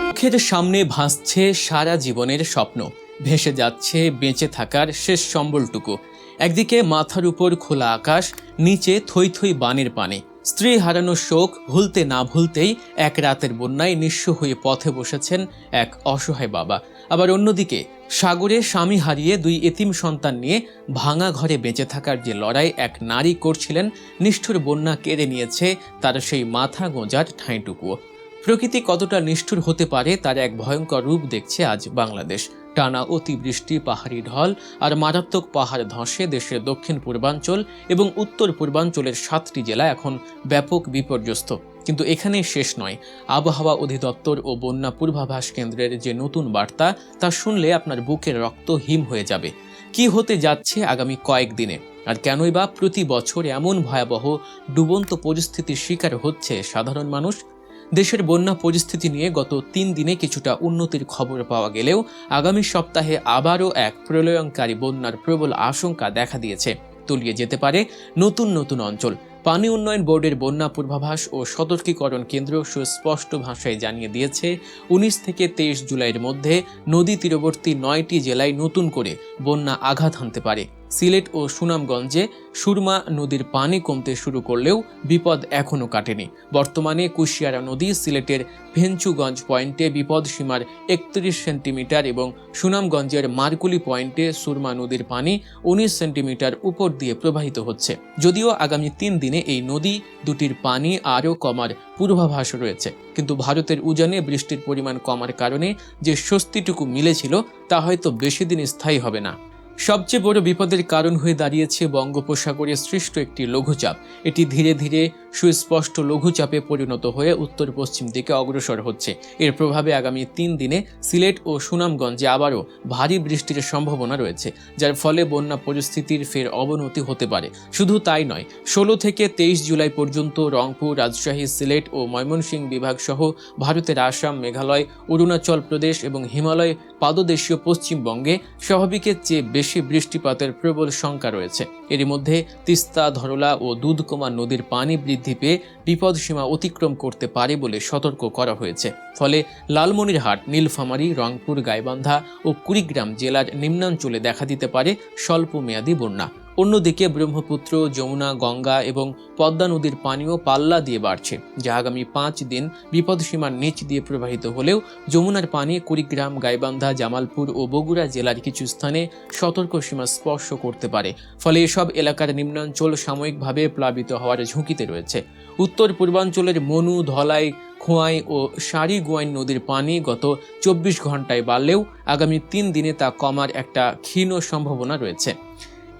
চোখের সামনে ভাসছে সারা জীবনের স্বপ্ন, ভেসে যাচ্ছে বেঁচে থাকার শেষ সম্বলটুকু। একদিকে মাথার উপর খোলা আকাশ, নিচে থই থই বানের পানি। স্ত্রী হারানোর শোক ভুলতে না ভুলতেই এক রাতের বন্যায় নিঃস্ব হয়ে পথে বসেছেন এক অসহায় বাবা। আবার অন্যদিকে সাগরে স্বামী হারিয়ে দুই এতিম সন্তান নিয়ে ভাঙা ঘরে বেঁচে থাকার যে লড়াই এক নারী করছিলেন, নিষ্ঠুর বন্যা কেড়ে নিয়েছে তার সেই মাথা গোঁজার ঠাঁইটুকুও। প্রকৃতি কতটা নিষ্ঠুর হতে পারে তার এক ভয়ঙ্কর রূপ দেখছে আজ বাংলাদেশ। টানা অতিবৃষ্টি, পাহাড়ি ঢল আর মারাত্মক পাহাড় ধসে দেশের দক্ষিণ পূর্বাঞ্চল এবং উত্তর পূর্বাঞ্চলের 7টি জেলা এখন ব্যাপক বিপর্যস্ত। কিন্তু এখানেই শেষ নয়। আবহাওয়া অধিদপ্তর ও বন্যা পূর্বাভাস কেন্দ্রের যে নতুন বার্তা, তা শুনলে আপনার বুকের রক্ত হিম হয়ে যাবে। কি হতে যাচ্ছে আগামী কয়েকদিনে, আর কেনই বা প্রতি বছর এমন ভয়াবহ ডুবন্ত পরিস্থিতির শিকার হচ্ছে সাধারণ মানুষ? দেশের বন্যা পরিস্থিতি নিয়ে গত 3 দিনে কিছুটা উন্নতির খবর পাওয়া গেলেও আগামী সপ্তাহে আবারও এক প্রলয়ঙ্কারী বন্যার প্রবল আশঙ্কা দেখা দিয়েছে। তলিয়ে যেতে পারে নতুন নতুন অঞ্চল। পানি উন্নয়ন বোর্ডের বন্যা পূর্বাভাস ও সতর্কীকরণ কেন্দ্র সুস্পষ্ট ভাষায় জানিয়ে দিয়েছে, 19 থেকে 23 জুলাইয়ের মধ্যে নদী তীরবর্তী 9টি জেলায় নতুন করে বন্যা আঘাত হানতে পারে। সিলেট ও সুনামগঞ্জে সুরমা নদীর পানি কমতে শুরু করলেও বিপদ এখনও কাটেনি। বর্তমানে কুশিয়ারা নদী সিলেটের ভেঞ্চুগঞ্জ পয়েন্টে বিপদ সীমার 31 সেন্টিমিটার এবং সুনামগঞ্জের মারকুলি পয়েন্টে সুরমা নদীর পানি 19 সেন্টিমিটার উপর দিয়ে প্রবাহিত হচ্ছে। যদিও আগামী 3 দিনে এই নদী দুটির পানি আরও কমার পূর্বাভাস রয়েছে, কিন্তু ভারতের উজানে বৃষ্টির পরিমাণ কমার কারণে যে স্বস্তিটুকু মিলেছিল তা হয়তো বেশি দিন স্থায়ী হবে না। সবচেয়ে বড় বিপদের কারণ হয়ে দাঁড়িয়েছে বঙ্গোপসাগরে সৃষ্ট একটি লঘুচাপ। এটি ধীরে ধীরে সুস্পষ্ট লঘুচাপে পরিণত হয়ে উত্তর পশ্চিম দিকে অগ্রসর হচ্ছে। এর প্রভাবে আগামী 3 দিনে সিলেট ও সুনামগঞ্জে আবারও ভারী বৃষ্টির সম্ভাবনা রয়েছে, যার ফলে বন্যা পরিস্থিতির ফের অবনতি হতে পারে। শুধু তাই নয়, 16 থেকে 23 জুলাই পর্যন্ত রংপুর, রাজশাহী, সিলেট ও ময়মনসিংহ বিভাগ সহ ভারতের আসাম, মেঘালয়, অরুণাচল প্রদেশ এবং হিমালয় পাদদেশীয় পশ্চিমবঙ্গে স্বাভাবিকের চেয়ে বেশি বৃষ্টিপাতের প্রবল শঙ্কা রয়েছে। এর মধ্যে তিস্তা, ধরলা ও দুধকুমা নদীর পানি বৃদ্ধি পেয়ে বিপদসীমা অতিক্রম করতে পারে বলে সতর্ক করা হয়েছে। ফলে লালমনিরহাট, নীলফামারী, রংপুর, গাইবান্ধা ও কুড়িগ্রাম জেলার নিম্নাঞ্চলে দেখা দিতে পারে স্বল্প মেয়াদী বন্যা। অন্যদিকে ব্রহ্মপুত্র, যমুনা, গঙ্গা এবং পদ্মা নদীর পানিও পাল্লা দিয়ে বাড়ছে, যা আগামী 5 দিন বিপদসীমার নিচ দিয়ে প্রবাহিত হলেও যমুনার পানি কুড়িগ্রাম, গাইবান্ধা, জামালপুর ও বগুড়া জেলার কিছু স্থানে সতর্ক সীমা স্পর্শ করতে পারে। ফলে এসব এলাকার নিম্নাঞ্চল সাময়িকভাবে প্লাবিত হওয়ার ঝুঁকিতে রয়েছে। উত্তর পূর্বাঞ্চলের মনু, ধলাই, খোয়াই ও সারিগুয়াইন নদীর পানি গত 24 ঘন্টায় বাড়লেও আগামী 3 দিনে তা কমার একটা ক্ষীণ সম্ভাবনা রয়েছে।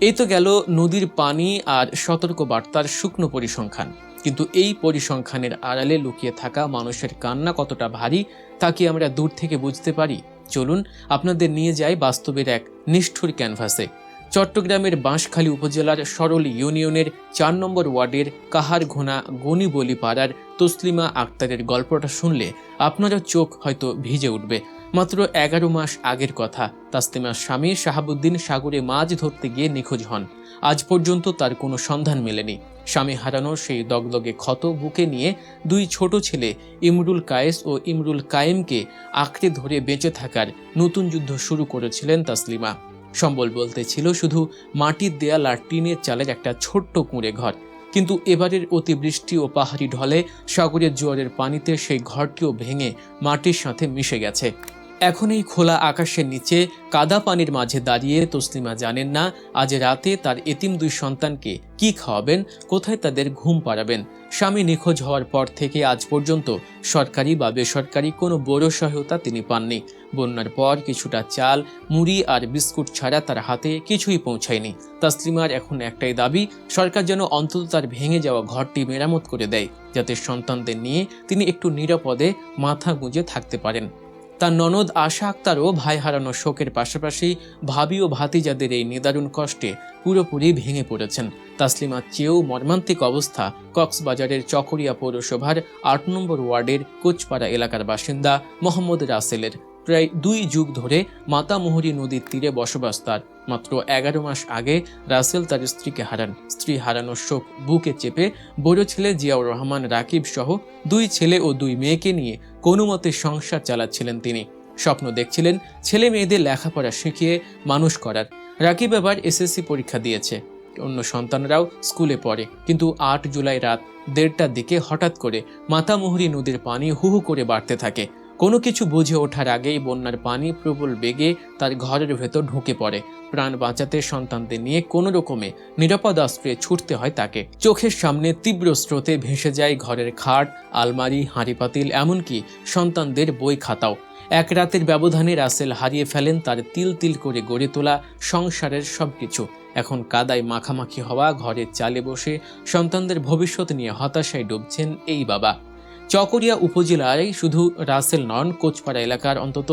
এই তো গেল নদীর পানি আর সতর্ক বার্তার শুকনো পরিসংখ্যান, কিন্তু এই পরিসংখ্যানের আড়ালে লুকিয়ে থাকা মানুষের কান্না কতটা ভারী তা কি আমরা দূর থেকে বুঝতে পারি? চলুন আপনাদের নিয়ে যাই বাস্তবের এক নিষ্ঠুর ক্যানভাসে। চট্টগ্রামের বাঁশখালী উপজেলার সরল ইউনিয়নের 4 নম্বর ওয়ার্ডের কাহারঘোনা গনিবলি পাড়ার তসলিমা আক্তারের গল্পটা শুনলে আপনারও চোখ হয়তো ভিজে উঠবে। মাত্র 11 মাস আগের কথা। তাসলিমার স্বামী শাহাবুদ্দিন সাগরে মাছ ধরতে গিয়ে নিখোঁজ হন। আজ পর্যন্ত তার কোনো সন্ধান মেলেনি। স্বামী হারানোর সেই দগদগে ক্ষত বুকে নিয়ে 2 ছোট ছেলে ইমরুল কায়েস ও ইমরুল কায়েমকে আঁকড়ে ধরে বেঁচে থাকার নতুন যুদ্ধ শুরু করেছিলেন তাসলিমা। সম্বল বলতে ছিল শুধু মাটির দেয়াল আর টিনের চালের একটা ছোট্ট কুঁড়ে ঘর। কিন্তু এবারের অতিবৃষ্টি ও পাহাড়ি ঢলে সাগরের জোয়ারের পানিতে সেই ঘরটিও ভেঙে মাটির সাথে মিশে গেছে। এখন এই খোলা আকাশের নিচে কাদা পানির মাঝে দাঁড়িয়ে তসলিমা জানেন না আজ রাতে তার এতিম 2 সন্তানকে কি খাওয়াবেন, কোথায় তাদের ঘুম পাড়াবেন। স্বামী নিখোঁজ হওয়ার পর থেকে আজ পর্যন্ত সরকারি বা বেসরকারি কোনো বড় সহায়তা তিনি পাননি। বন্যার পর কিছুটা চাল, মুড়ি আর বিস্কুট ছাড়া তার হাতে কিছুই পৌঁছায়নি। তাসলিমার এখন একটাই দাবি, সরকার যেন অন্তত তার ভেঙে যাওয়া ঘরটি মেরামত করে দেয়, যাতে সন্তানদের নিয়ে তিনি একটু নিরাপদে মাথা গুঁজে থাকতে পারেন। তার ননদ আশা আক্তারও ভাই হারানোর শোকের পাশাপাশি ভাবি ও ভাতিজাদের এই নিদারুণ কষ্টে পুরোপুরি ভেঙে পড়েছেন। তাসলিমার চেয়েও মর্মান্তিক অবস্থা কক্সবাজারের চকরিয়া পৌরসভার 8 নম্বর ওয়ার্ডের কোচপাড়া এলাকার বাসিন্দা মোহাম্মদ রাসেলের। প্রায় 2 যুগ ধরে মাতামুহুরী নদীর তীরে বসবাস তার। মাত্র 11 মাস আগে রাসেল তার স্ত্রীকে হারান। স্ত্রী হারানোর শোক বুকে চেপে বড় ছেলে জিয়াউর রহমান রাকিব সহ 2 ছেলে ও 2 মেয়েকে নিয়ে কোনো মতে সংসার চালাচ্ছিলেন তিনি। স্বপ্ন দেখছিলেন ছেলে মেয়েদের লেখাপড়া শিখিয়ে মানুষ করার। রাকিব এবার এসএসসি পরীক্ষা দিয়েছে, অন্য সন্তানরাও স্কুলে পড়ে। কিন্তু 8 জুলাই রাত 1:30টার দিকে হঠাৎ করে মাতামুহুরী নদীর পানি হু হু করে বাড়তে থাকে। কোনো কিছু বুঝে ওঠার আগেই বন্যার পানি প্রবল বেগে তার ঘরের ভেতর ঢুকে পড়ে। প্রাণ বাঁচাতে সন্তানদের নিয়ে কোনো রকমে নিরাপদ আশ্রয়ে ছুটতে হয় তাকে। চোখের সামনে তীব্র স্রোতে ভেসে যায় ঘরের খাট, আলমারি, হাঁড়িপাতিল, এমনকি সন্তানদের বই খাতাও। এক রাতের ব্যবধানে রাসেল হারিয়ে ফেলেন তার তিল তিল করে গড়ে তোলা সংসারের সবকিছু। এখন কাদায় মাখামাখি হওয়া ঘরের চালে বসে সন্তানদের ভবিষ্যৎ নিয়ে হতাশায় ডুবছেন এই বাবা। চকরিয়া উপজেলায় শুধু রাসেল নন, কোচপাড়া এলাকার অন্তত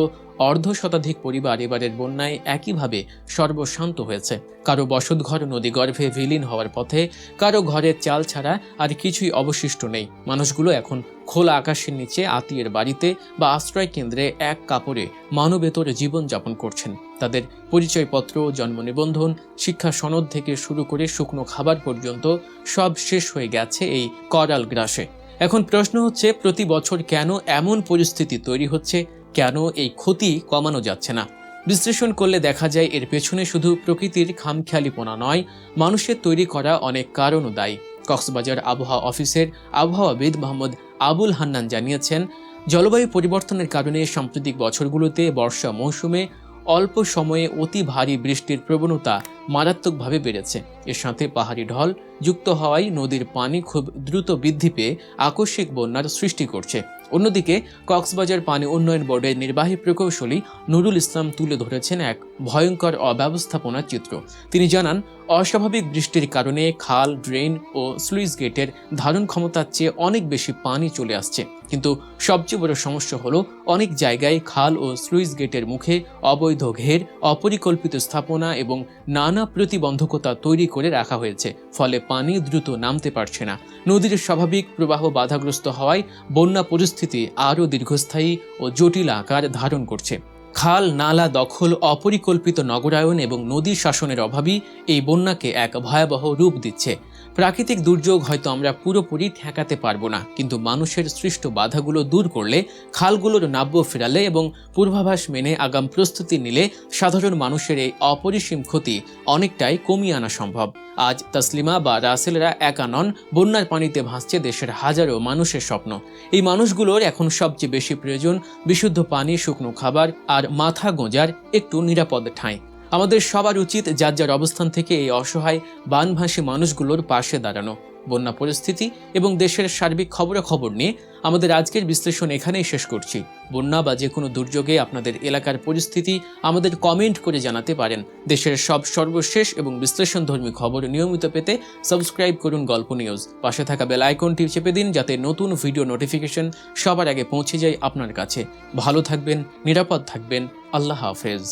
1/2 পরিবার এবারের বন্যায় একইভাবে সর্বশান্ত হয়েছে। কারো বসতঘর নদীগর্ভে বিলীন হওয়ার পথে, কারো ঘরের চাল ছাড়া আর কিছুই অবশিষ্ট নেই। মানুষগুলো এখন খোলা আকাশের নিচে আত্মীয়ের বাড়িতে বা আশ্রয় কেন্দ্রে এক কাপড়ে মানবেতর জীবনযাপন করছেন। তাদের পরিচয়পত্র, জন্ম নিবন্ধন, শিক্ষা সনদ থেকে শুরু করে শুকনো খাবার পর্যন্ত সব শেষ হয়ে গেছে এই করাল গ্রাসে। এখন প্রশ্ন হচ্ছে, প্রতি বছর কেন এমন পরিস্থিতি তৈরি হচ্ছে? কেন এই ক্ষতি কমানো যাচ্ছে না? বিশ্লেষণ করলে দেখা যায় এর পেছনে শুধু প্রকৃতির খামখেয়ালিপনা নয়, মানুষের তৈরি করা অনেক কারণও দায়ী। কক্সবাজার আবহাওয়া অফিসের আবহাওয়াবিদ মোহাম্মদ আবুল হান্নান জানিয়েছেন, জলবায়ু পরিবর্তনের কারণে সাম্প্রতিক বছরগুলোতে বর্ষা মৌসুমে অল্প সময়ে অতি ভারী বৃষ্টির প্রবণতা মারাত্মকভাবে বেড়েছে। এর সাথে পাহাড়ি ঢল যুক্ত হওয়ায় নদীর পানি খুব দ্রুত বৃদ্ধি পেয়ে আকস্মিক বন্যার সৃষ্টি করছে। অন্যদিকে কক্সবাজার পানি উন্নয়ন বোর্ডের নির্বাহী প্রকৌশলী নুরুল ইসলাম তুলে ধরেছেন এক ভয়ঙ্কর অব্যবস্থাপনার চিত্র। তিনি জানান, অস্বাভাবিক বৃষ্টির কারণে খাল, ড্রেন ও স্লুইস গেটের ধারণ ক্ষমতার চেয়ে অনেক বেশি পানি চলে আসছে। কিন্তু সবচেয়ে বড় সমস্যা হলো, অনেক জায়গায় খাল ও স্লুইস গেটের মুখে অবৈধ ঘের, অপরিকল্পিত স্থাপনা এবং নানা প্রতিবন্ধকতা তৈরি করে রাখা হয়েছে। ফলে পানি দ্রুত নামতে পারছে না। নদীর স্বাভাবিক প্রবাহ বাধাগ্রস্ত হওয়ায় বন্যা পরিস্থিতি আরও দীর্ঘস্থায়ী ও জটিল আকার ধারণ করছে। খাল, নালা দখল, অপরিকল্পিত নগরায়ন এবং নদী শাসনের অভাবই এই বন্যাকে এক ভয়াবহ রূপ দিচ্ছে। প্রাকৃতিক দুর্যোগ হয়তো আমরা পুরোপুরি ঠেকাতে পারবো না, কিন্তু মানুষের সৃষ্ট বাধাগুলো দূর করলে, খালগুলোর নাব্য ফেরালে এবং পূর্বাভাস মেনে আগাম প্রস্তুতি নিলে সাধারণ মানুষের এই অপরিসীম ক্ষতি অনেকটাই কমিয়ে আনা সম্ভব। আজ তাসলিমা বা রাসেলরা একা নন, বন্যার পানিতে ভাসছে দেশের হাজারো মানুষের স্বপ্ন। এই মানুষগুলোর এখন সবচেয়ে বেশি প্রয়োজন বিশুদ্ধ পানি, শুকনো খাবার আর মাথা গোঁজার একটু নিরাপদ ঠাঁই। আমাদের সবার উচিত যার যার অবস্থান থেকে এই অসহায় বানভাসী মানুষগুলোর পাশে দাঁড়ানো। বন্যা পরিস্থিতি এবং দেশের সার্বিক খবরাখবর নিয়ে আমাদের আজকের বিশ্লেষণ এখানেই শেষ করছি। বন্যা বা যে কোনো দুর্যোগে আপনাদের এলাকার পরিস্থিতি আমাদের কমেন্ট করে জানাতে পারেন। দেশের সব সর্বশেষ এবং বিশ্লেষণধর্মী খবর নিয়মিত পেতে সাবস্ক্রাইব করুন গল্প নিউজ। পাশে থাকা বেল আইকনটি চেপে দিন, যাতে নতুন ভিডিও নোটিফিকেশন সবার আগে পৌঁছে যায় আপনার কাছে। ভালো থাকবেন, নিরাপদ থাকবেন। আল্লাহ হাফেজ।